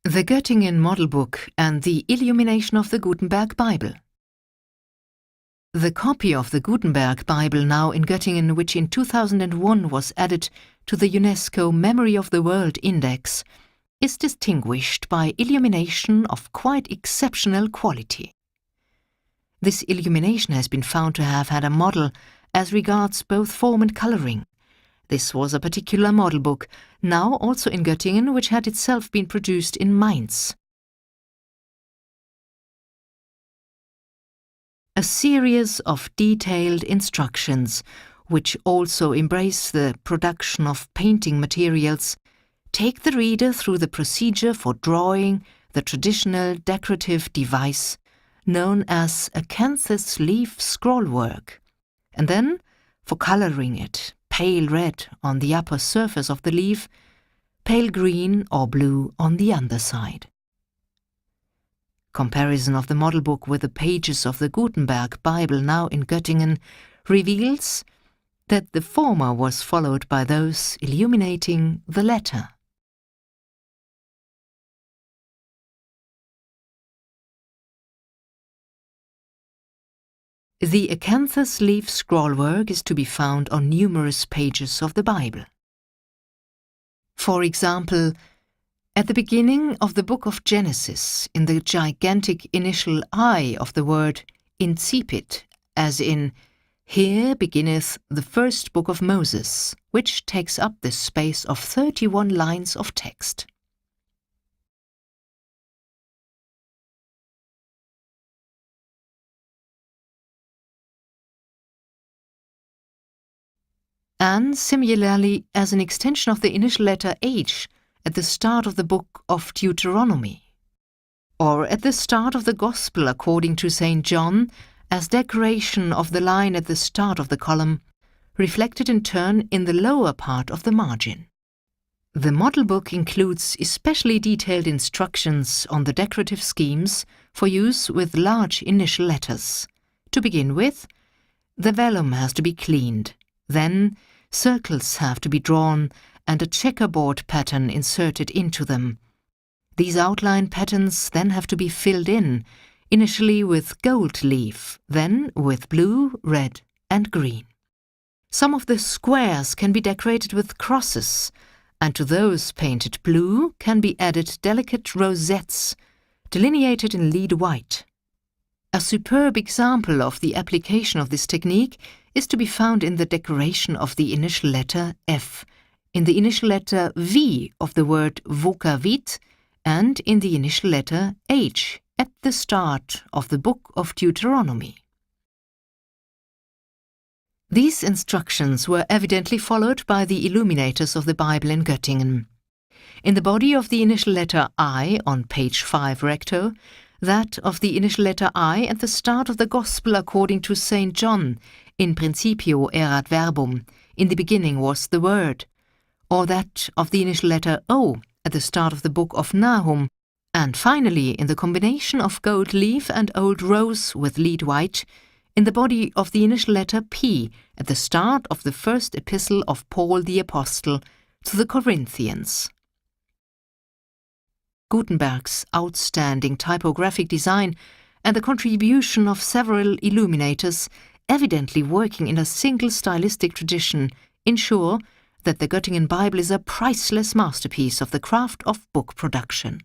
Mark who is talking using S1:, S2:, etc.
S1: The Göttingen Model Book and the Illumination of the Gutenberg Bible. The copy of the Gutenberg Bible now in Göttingen, which in 2001 was added to the UNESCO Memory of the World Index, is distinguished by illumination of quite exceptional quality. This illumination has been found to have had a model as regards both form and colouring. This was a particular model book, now also in Göttingen, which had itself been produced in Mainz. A series of detailed instructions, which also embrace the production of painting materials, take the reader through the procedure for drawing the traditional decorative device known as acanthus leaf scrollwork, and then for colouring it pale red on the upper surface of the leaf, pale green or blue on the underside. Comparison of the model book with the pages of the Gutenberg Bible now in Göttingen reveals that the former was followed by those illuminating the latter. The acanthus leaf scrollwork is to be found on numerous pages of the Bible. For example, at the beginning of the book of Genesis, in the gigantic initial I of the word incipit, as in, "Here beginneth the first book of Moses," which takes up the space of 31 lines of text. And similarly as an extension of the initial letter H at the start of the book of Deuteronomy, or at the start of the Gospel according to St. John as decoration of the line at the start of the column, reflected in turn in the lower part of the margin. The model book includes especially detailed instructions on the decorative schemes for use with large initial letters. To begin with, the vellum has to be cleaned. Then, circles have to be drawn and a checkerboard pattern inserted into them. These outline patterns then have to be filled in, initially with gold leaf, then with blue, red and green. Some of the squares can be decorated with crosses, and to those painted blue can be added delicate rosettes, delineated in lead white. A superb example of the application of this technique is to be found in the decoration of the initial letter F, in the initial letter V of the word vocavit, and in the initial letter H at the start of the book of Deuteronomy. These instructions were evidently followed by the illuminators of the Bible in Göttingen. In the body of the initial letter I on page 5 recto, that of the initial letter I at the start of the Gospel according to St. John, in principio erat verbum, in the beginning was the Word, or that of the initial letter O at the start of the book of Nahum, and finally in the combination of gold leaf and old rose with lead white, in the body of the initial letter P at the start of the first epistle of Paul the Apostle to the Corinthians. Gutenberg's outstanding typographic design and the contribution of several illuminators, evidently working in a single stylistic tradition, ensure that the Göttingen Bible is a priceless masterpiece of the craft of book production.